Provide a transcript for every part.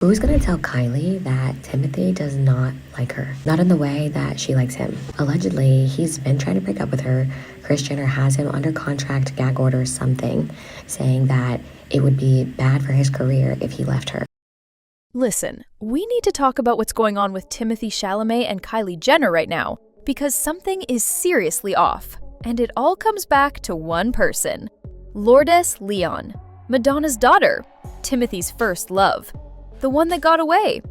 Who's gonna tell Kylie that Timothée does not like her? Not in the way that she likes him. Allegedly, he's been trying to break up with her. Kris Jenner has him under contract, gag order, something, saying that it would be bad for his career if he left her. Listen, we need to talk about what's going on with Timothée Chalamet and Kylie Jenner right now, because something is seriously off. And it all comes back to one person. Lourdes Leon, Madonna's daughter, Timothy's first love. The one that got away.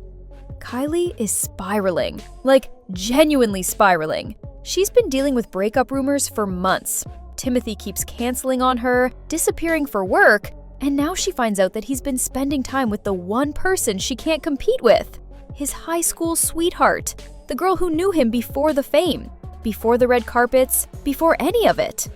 Kylie is spiraling, like genuinely spiraling. She's been dealing with breakup rumors for months. Timothée keeps canceling on her, disappearing for work, and now she finds out that he's been spending time with the one person she can't compete with. His high school sweetheart, the girl who knew him before the fame, before the red carpets, before any of it.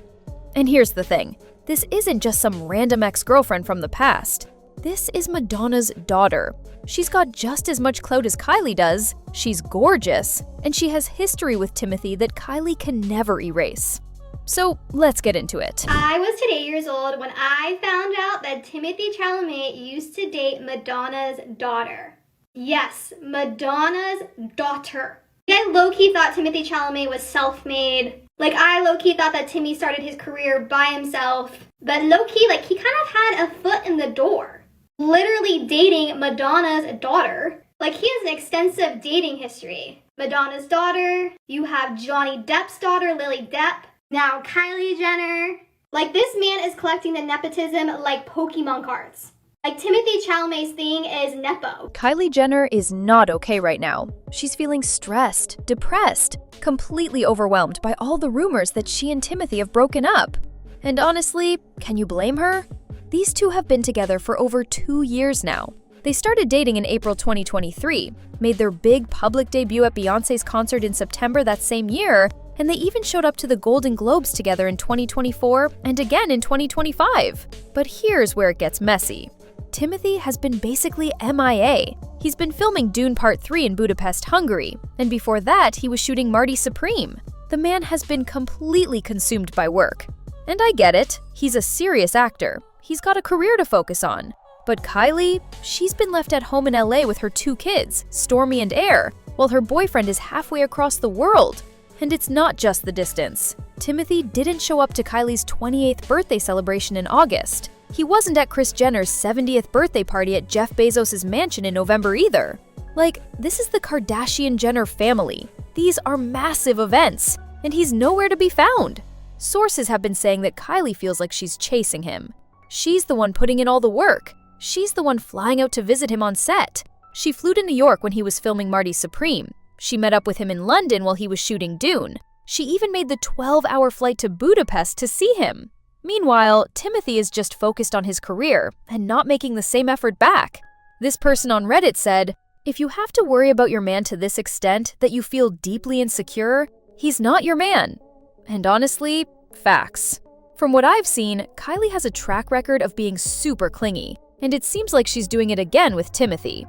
And here's the thing, this isn't just some random ex-girlfriend from the past. This is Madonna's daughter. She's got just as much clout as Kylie does, she's gorgeous, and she has history with Timothée that Kylie can never erase. So let's get into it. I was 8 years old when I found out that Timothée Chalamet used to date Madonna's daughter. Yes, Madonna's daughter. I low-key thought Timothée Chalamet was self-made. Like, I low-key thought that Timmy started his career by himself. But low-key, like, he kind of had a foot in the door. Literally dating Madonna's daughter. Like, he has an extensive dating history. Madonna's daughter, you have Johnny Depp's daughter, Lily Depp, now Kylie Jenner. Like, this man is collecting the nepotism like Pokemon cards. Like, Timothée Chalamet's thing is Nepo. Kylie Jenner is not okay right now. She's feeling stressed, depressed, completely overwhelmed by all the rumors that she and Timothée have broken up. And honestly, can you blame her? These two have been together for over 2 years now. They started dating in April 2023, made their big public debut at Beyoncé's concert in September that same year, and they even showed up to the Golden Globes together in 2024 and again in 2025. But here's where it gets messy. Timothée has been basically MIA. He's been filming Dune Part 3 in Budapest, Hungary, and before that, he was shooting Marty Supreme. The man has been completely consumed by work. And I get it, he's a serious actor. He's got a career to focus on. But Kylie, she's been left at home in LA with her 2 kids, Stormy and Air, while her boyfriend is halfway across the world. And it's not just the distance. Timothée didn't show up to Kylie's 28th birthday celebration in August. He wasn't at Kris Jenner's 70th birthday party at Jeff Bezos' mansion in November either. Like, this is the Kardashian-Jenner family. These are massive events, and he's nowhere to be found. Sources have been saying that Kylie feels like she's chasing him. She's the one putting in all the work. She's the one flying out to visit him on set. She flew to New York when he was filming Marty Supreme. She met up with him in London while he was shooting Dune. She even made the 12-hour flight to Budapest to see him. Meanwhile, Timothée is just focused on his career and not making the same effort back. This person on Reddit said, "If you have to worry about your man to this extent that you feel deeply insecure, he's not your man." And honestly, facts. From what I've seen, Kylie has a track record of being super clingy, and it seems like she's doing it again with Timothée.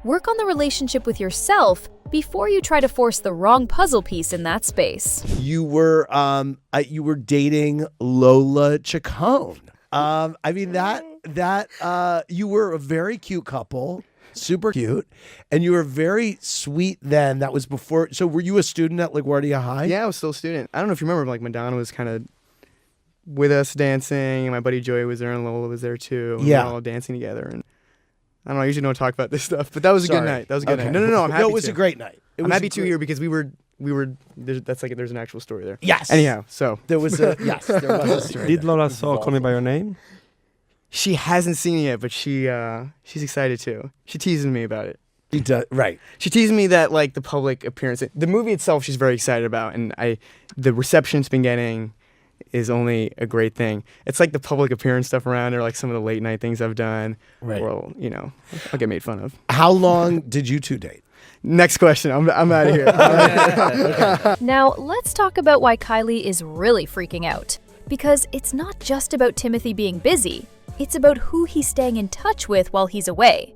Work on the relationship with yourself before you try to force the wrong puzzle piece in that space. You were dating Lola Chacon. I mean you were a very cute couple, super cute, and you were very sweet then. That was before. So were you a student at LaGuardia High? Yeah, I was still a student. I don't know if you remember, like, Madonna was kind of with us dancing, and my buddy Joey was there, and Lola was there too. And yeah, we were all dancing together. And I don't know, I usually don't talk about this stuff, but that was a good night. That was a good night. No, I'm happy. No, it was a great night. I'm happy to here because we were. There's an actual story there. Yes. Anyhow, so there was a yes. There was a story. Did Lola saw Call Me by Your Name? She hasn't seen it yet, but she's excited too. She teases me about it. She does, right. She teased me that, like, the public appearance, the movie itself, she's very excited about, and the reception it's been getting is only a great thing. It's like the public appearance stuff around, or like some of the late night things I've done. Right. Well, you know, I'll get made fun of. How long did you two date? Next question. I'm out of here. Now, let's talk about why Kylie is really freaking out. Because it's not just about Timothée being busy. It's about who he's staying in touch with while he's away.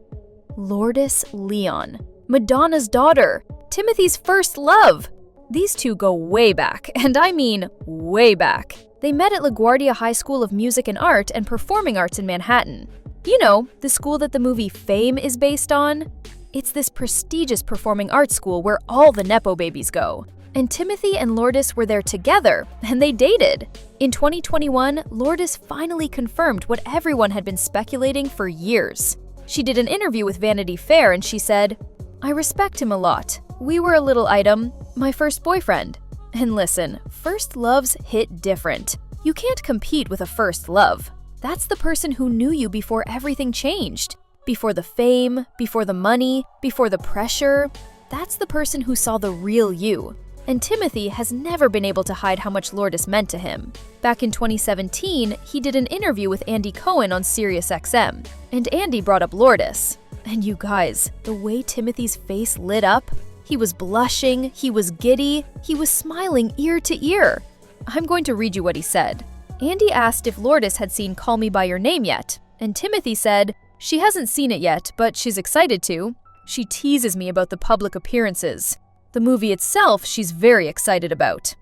Lourdes Leon, Madonna's daughter, Timothée's first love. These two go way back, and I mean way back. They met at LaGuardia High School of Music and Art and Performing Arts in Manhattan. You know, the school that the movie Fame is based on? It's this prestigious performing arts school where all the Nepo babies go. And Timothy and Lourdes were there together, and they dated. In 2021, Lourdes finally confirmed what everyone had been speculating for years. She did an interview with Vanity Fair and she said, "I respect him a lot. We were a little item, my first boyfriend." And listen, first loves hit different. You can't compete with a first love. That's the person who knew you before everything changed. Before the fame, before the money, before the pressure. That's the person who saw the real you. And Timothy has never been able to hide how much Lourdes meant to him. Back in 2017, he did an interview with Andy Cohen on SiriusXM, and Andy brought up Lourdes. And you guys, the way Timothy's face lit up, he was blushing, he was giddy, he was smiling ear to ear. I'm going to read you what he said. Andy asked if Lourdes had seen Call Me By Your Name yet, and Timothy said, "She hasn't seen it yet, but she's excited to. She teases me about the public appearances. The movie itself, she's very excited about."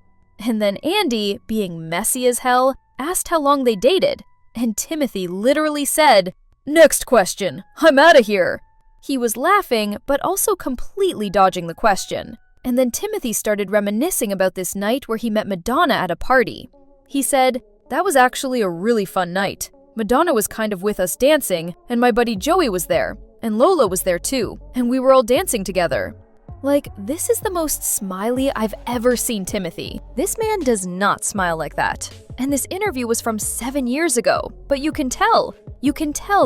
And then Andy, being messy as hell, asked how long they dated. And Timothy literally said, "Next question. I'm outta here." He was laughing, but also completely dodging the question. And then Timothy started reminiscing about this night where he met Madonna at a party. He said, "That was actually a really fun night. Madonna was kind of with us dancing, and my buddy Joey was there, and Lola was there too, and we were all dancing together." Like, this is the most smiley I've ever seen Timothy. This man does not smile like that. And this interview was from 7 years ago, but you can tell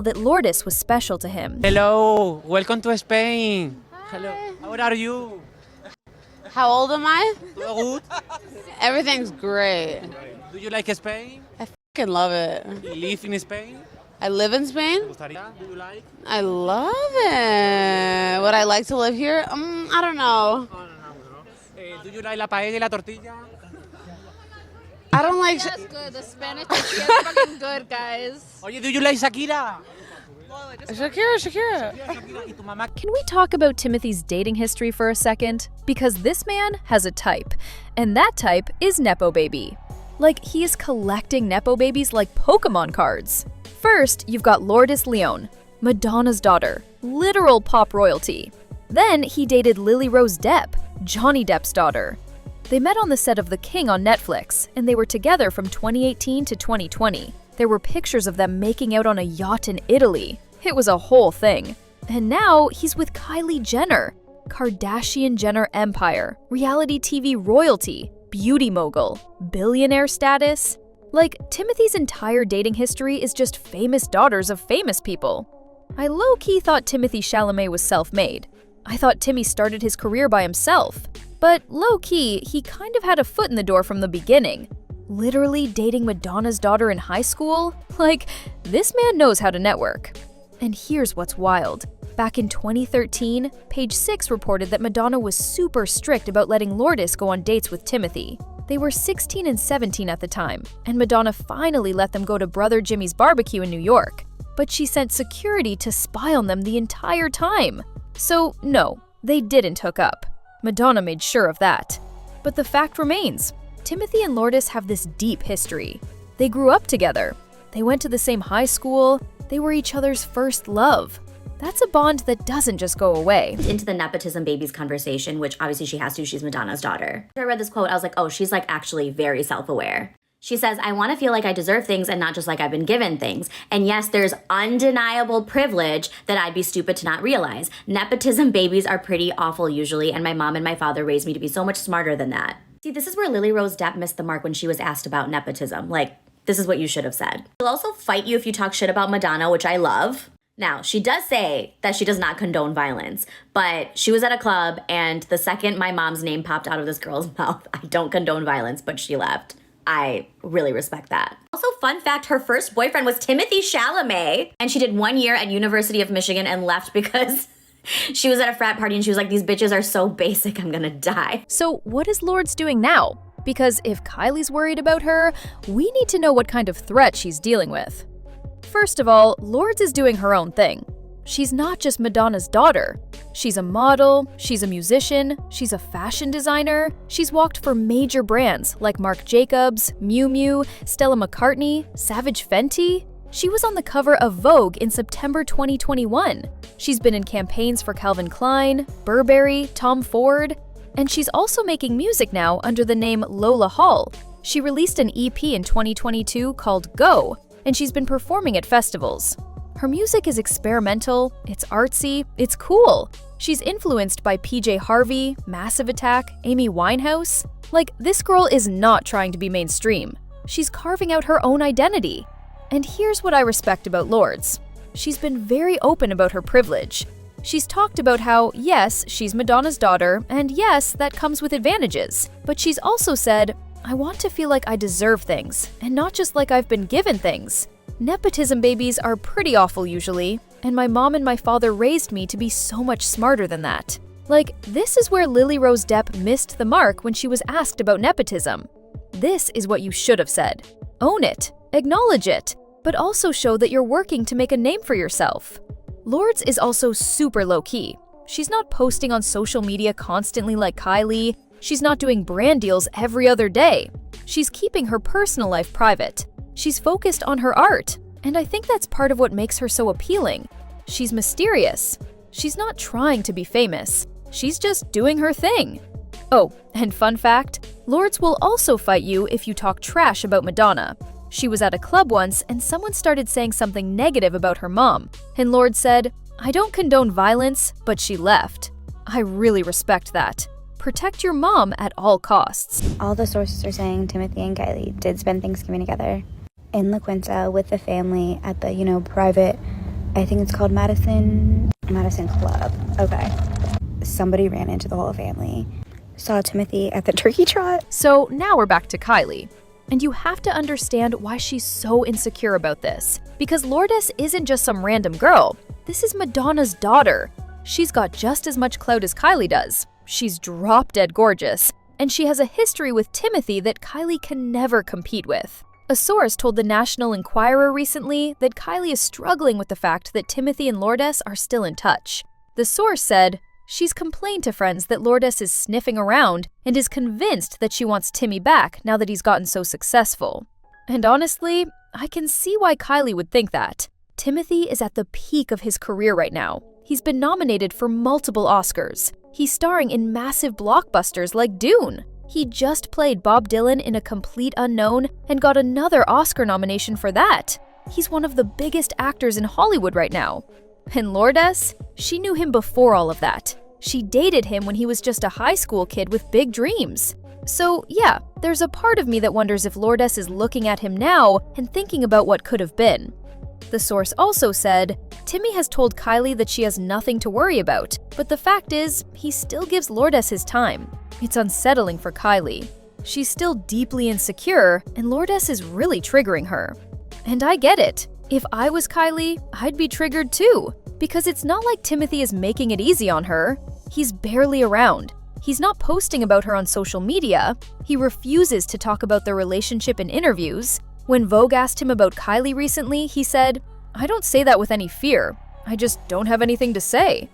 that Lourdes was special to him. Hello, welcome to Spain. Hello, how are you? How old am I? Good. Everything's great. Do you like Spain? I fucking love it. You live in Spain? I live in Spain. Do you like? I love it. Would I like to live here? I don't know. Do you like la paella y la tortilla? I don't like. That's good. The Spanish is fucking good, guys. Oye, do you like Shakira? Shakira. ¿Y tu mamá? Can we talk about Timothy's dating history for a second? Because this man has a type, and that type is Nepo Baby. Like, he is collecting Nepo babies like Pokemon cards. First, you've got Lourdes Leon, Madonna's daughter, literal pop royalty. Then he dated Lily Rose Depp, Johnny Depp's daughter. They met on the set of The King on Netflix, and they were together from 2018 to 2020. There were pictures of them making out on a yacht in Italy. It was a whole thing. And now he's with Kylie Jenner, Kardashian-Jenner empire, reality TV royalty, beauty mogul, billionaire status. Like, Timothy's entire dating history is just famous daughters of famous people. I low-key thought Timothée Chalamet was self-made. I thought Timmy started his career by himself. But low-key, he kind of had a foot in the door from the beginning. Literally dating Madonna's daughter in high school? Like, this man knows how to network. And here's what's wild. Back in 2013, Page Six reported that Madonna was super strict about letting Lourdes go on dates with Timothy. They were 16 and 17 at the time, and Madonna finally let them go to Brother Jimmy's barbecue in New York. But she sent security to spy on them the entire time. So no, they didn't hook up. Madonna made sure of that. But the fact remains, Timothy and Lourdes have this deep history. They grew up together. They went to the same high school. They were each other's first love. That's a bond that doesn't just go away. Into the nepotism babies conversation, which obviously she has to, she's Madonna's daughter. After I read this quote, I was like, oh, she's like actually very self-aware. She says, I want to feel like I deserve things and not just like I've been given things. And yes, there's undeniable privilege that I'd be stupid to not realize. Nepotism babies are pretty awful usually, and my mom and my father raised me to be so much smarter than that. See, this is where Lily Rose Depp missed the mark when she was asked about nepotism. Like, this is what you should have said. She'll also fight you if you talk shit about Madonna, which I love. Now, she does say that she does not condone violence, but she was at a club, and the second my mom's name popped out of this girl's mouth, I don't condone violence, but she left. I really respect that. Also, fun fact, her first boyfriend was Timothée Chalamet, and she did 1 year at University of Michigan and left because she was at a frat party and she was like, these bitches are so basic, I'm gonna die. So what is Lourdes doing now? Because if Kylie's worried about her, we need to know what kind of threat she's dealing with. First of all, Lourdes is doing her own thing. She's not just Madonna's daughter. She's a model, she's a musician, she's a fashion designer. She's walked for major brands like Marc Jacobs, Miu Miu, Stella McCartney, Savage Fenty. She was on the cover of Vogue in September 2021. She's been in campaigns for Calvin Klein, Burberry, Tom Ford, and she's also making music now under the name Lola Hall. She released an EP in 2022 called Go, and she's been performing at festivals. Her music is experimental, it's artsy, it's cool. She's influenced by PJ Harvey, Massive Attack, Amy Winehouse. Like, this girl is not trying to be mainstream. She's carving out her own identity. And here's what I respect about Lourdes. She's been very open about her privilege. She's talked about how, yes, she's Madonna's daughter, and yes, that comes with advantages. But she's also said, I want to feel like I deserve things, and not just like I've been given things. Nepotism babies are pretty awful usually, and my mom and my father raised me to be so much smarter than that. Like, this is where Lily Rose Depp missed the mark when she was asked about nepotism. This is what you should have said. Own it, acknowledge it, but also show that you're working to make a name for yourself. Lourdes is also super low-key. She's not posting on social media constantly like Kylie. She's not doing brand deals every other day. She's keeping her personal life private. She's focused on her art, and I think that's part of what makes her so appealing. She's mysterious. She's not trying to be famous. She's just doing her thing. Oh, and fun fact, Lourdes will also fight you if you talk trash about Madonna. She was at a club once and someone started saying something negative about her mom, and Lourdes said, I don't condone violence, but she left. I really respect that. Protect your mom at all costs. All the sources are saying Timothy and Kylie did spend Thanksgiving together in La Quinta with the family at the, private, I think it's called Madison Club. Okay. Somebody ran into the whole family, saw Timothy at the turkey trot. So now we're back to Kylie. And you have to understand why she's so insecure about this. Because Lourdes isn't just some random girl. This is Madonna's daughter. She's got just as much clout as Kylie does. She's drop-dead gorgeous. And she has a history with Timothy that Kylie can never compete with. A source told the National Enquirer recently that Kylie is struggling with the fact that Timothy and Lourdes are still in touch. The source said, she's complained to friends that Lourdes is sniffing around and is convinced that she wants Timmy back now that he's gotten so successful. And honestly, I can see why Kylie would think that. Timothy is at the peak of his career right now. He's been nominated for multiple Oscars. He's starring in massive blockbusters like Dune. He just played Bob Dylan in A Complete Unknown and got another Oscar nomination for that. He's one of the biggest actors in Hollywood right now. And Lourdes? She knew him before all of that. She dated him when he was just a high school kid with big dreams. So yeah, there's a part of me that wonders if Lourdes is looking at him now and thinking about what could have been. The source also said, Timmy has told Kylie that she has nothing to worry about, but the fact is, he still gives Lourdes his time. It's unsettling for Kylie. She's still deeply insecure, and Lourdes is really triggering her. And I get it. If I was Kylie, I'd be triggered too, because it's not like Timothy is making it easy on her. He's barely around. He's not posting about her on social media. He refuses to talk about their relationship in interviews. When Vogue asked him about Kylie recently, he said, I don't say that with any fear. I just don't have anything to say.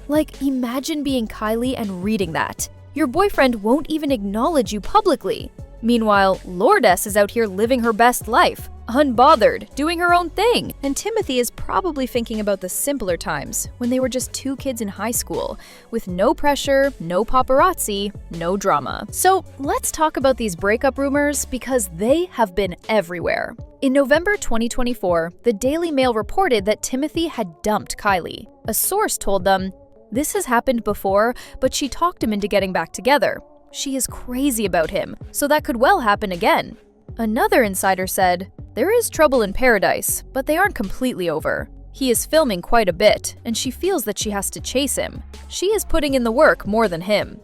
Like, imagine being Kylie and reading that. Your boyfriend won't even acknowledge you publicly. Meanwhile, Lourdes is out here living her best life, unbothered, doing her own thing. And Timothy is probably thinking about the simpler times, when they were just two kids in high school, with no pressure, no paparazzi, no drama. So let's talk about these breakup rumors because they have been everywhere. In November 2024, the Daily Mail reported that Timothy had dumped Kylie. A source told them, this has happened before, but she talked him into getting back together. She is crazy about him, so that could well happen again. Another insider said, there is trouble in paradise, but they aren't completely over. He is filming quite a bit, and she feels that she has to chase him. She is putting in the work more than him.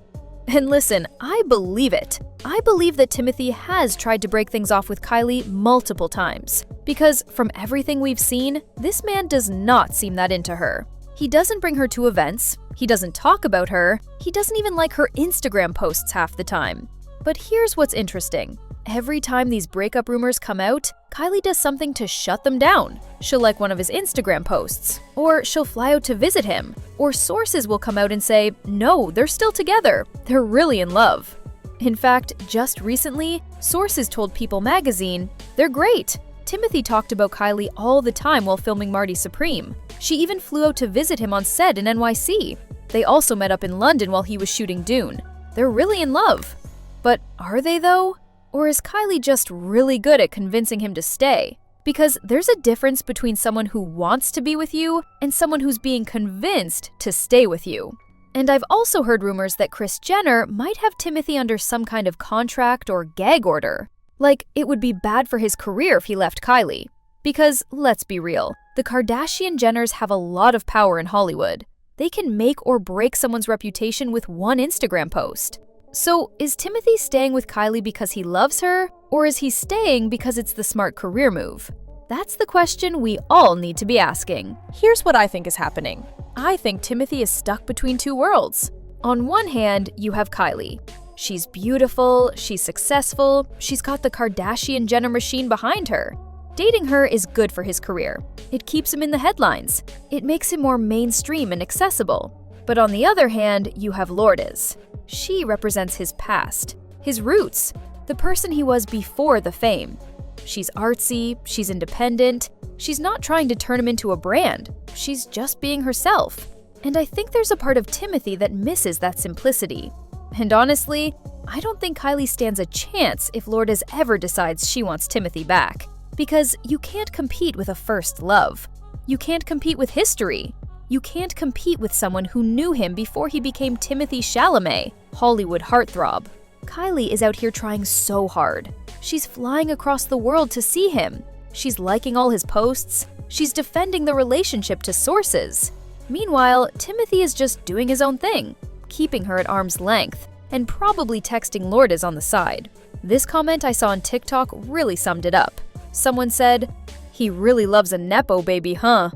And listen, I believe it. I believe that Timothy has tried to break things off with Kylie multiple times. Because from everything we've seen, this man does not seem that into her. He doesn't bring her to events, he doesn't talk about her, he doesn't even like her Instagram posts half the time. But here's what's interesting. Every time these breakup rumors come out, Kylie does something to shut them down. She'll like one of his Instagram posts, or she'll fly out to visit him, or sources will come out and say, no, they're still together, they're really in love. In fact, just recently, sources told People magazine, they're great. Timothy talked about Kylie all the time while filming Marty Supreme. She even flew out to visit him on set in NYC. They also met up in London while he was shooting Dune. They're really in love. But are they though? Or is Kylie just really good at convincing him to stay? Because there's a difference between someone who wants to be with you and someone who's being convinced to stay with you. And I've also heard rumors that Kris Jenner might have Timothy under some kind of contract or gag order. Like, it would be bad for his career if he left Kylie. Because, let's be real, the Kardashian-Jenners have a lot of power in Hollywood. They can make or break someone's reputation with one Instagram post. So, is Timothy staying with Kylie because he loves her, or is he staying because it's the smart career move? That's the question we all need to be asking. Here's what I think is happening. I think Timothy is stuck between two worlds. On one hand, you have Kylie. She's beautiful, she's successful, she's got the Kardashian-Jenner machine behind her. Dating her is good for his career. It keeps him in the headlines. It makes him more mainstream and accessible. But on the other hand, you have Lourdes. She represents his past, his roots, the person he was before the fame. She's artsy, she's independent, she's not trying to turn him into a brand, she's just being herself. And I think there's a part of Timothy that misses that simplicity. And honestly, I don't think Kylie stands a chance if Lourdes ever decides she wants Timothy back. Because you can't compete with a first love. You can't compete with history. You can't compete with someone who knew him before he became Timothée Chalamet, Hollywood heartthrob. Kylie is out here trying so hard. She's flying across the world to see him. She's liking all his posts. She's defending the relationship to sources. Meanwhile, Timothy is just doing his own thing, keeping her at arm's length, and probably texting Lourdes on the side. This comment I saw on TikTok really summed it up. Someone said, "He really loves a Nepo baby, huh?"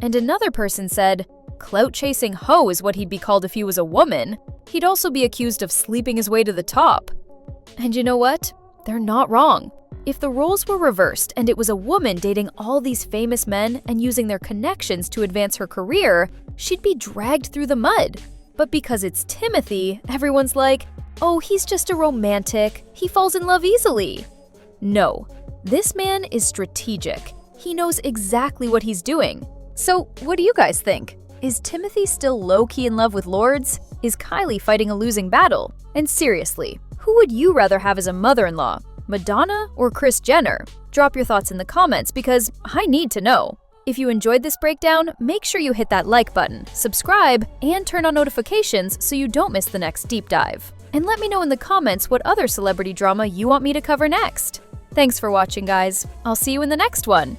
And another person said, "Clout-chasing hoe is what he'd be called if he was a woman. He'd also be accused of sleeping his way to the top." And you know what? They're not wrong. If the roles were reversed and it was a woman dating all these famous men and using their connections to advance her career, she'd be dragged through the mud. But because it's Timothy, everyone's like, "Oh, he's just a romantic. He falls in love easily." No, this man is strategic. He knows exactly what he's doing. So, what do you guys think? Is Timothy still low-key in love with Lourdes? Is Kylie fighting a losing battle? And seriously, who would you rather have as a mother-in-law? Madonna or Kris Jenner? Drop your thoughts in the comments because I need to know. If you enjoyed this breakdown, make sure you hit that like button, subscribe, and turn on notifications so you don't miss the next deep dive. And let me know in the comments what other celebrity drama you want me to cover next. Thanks for watching, guys. I'll see you in the next one.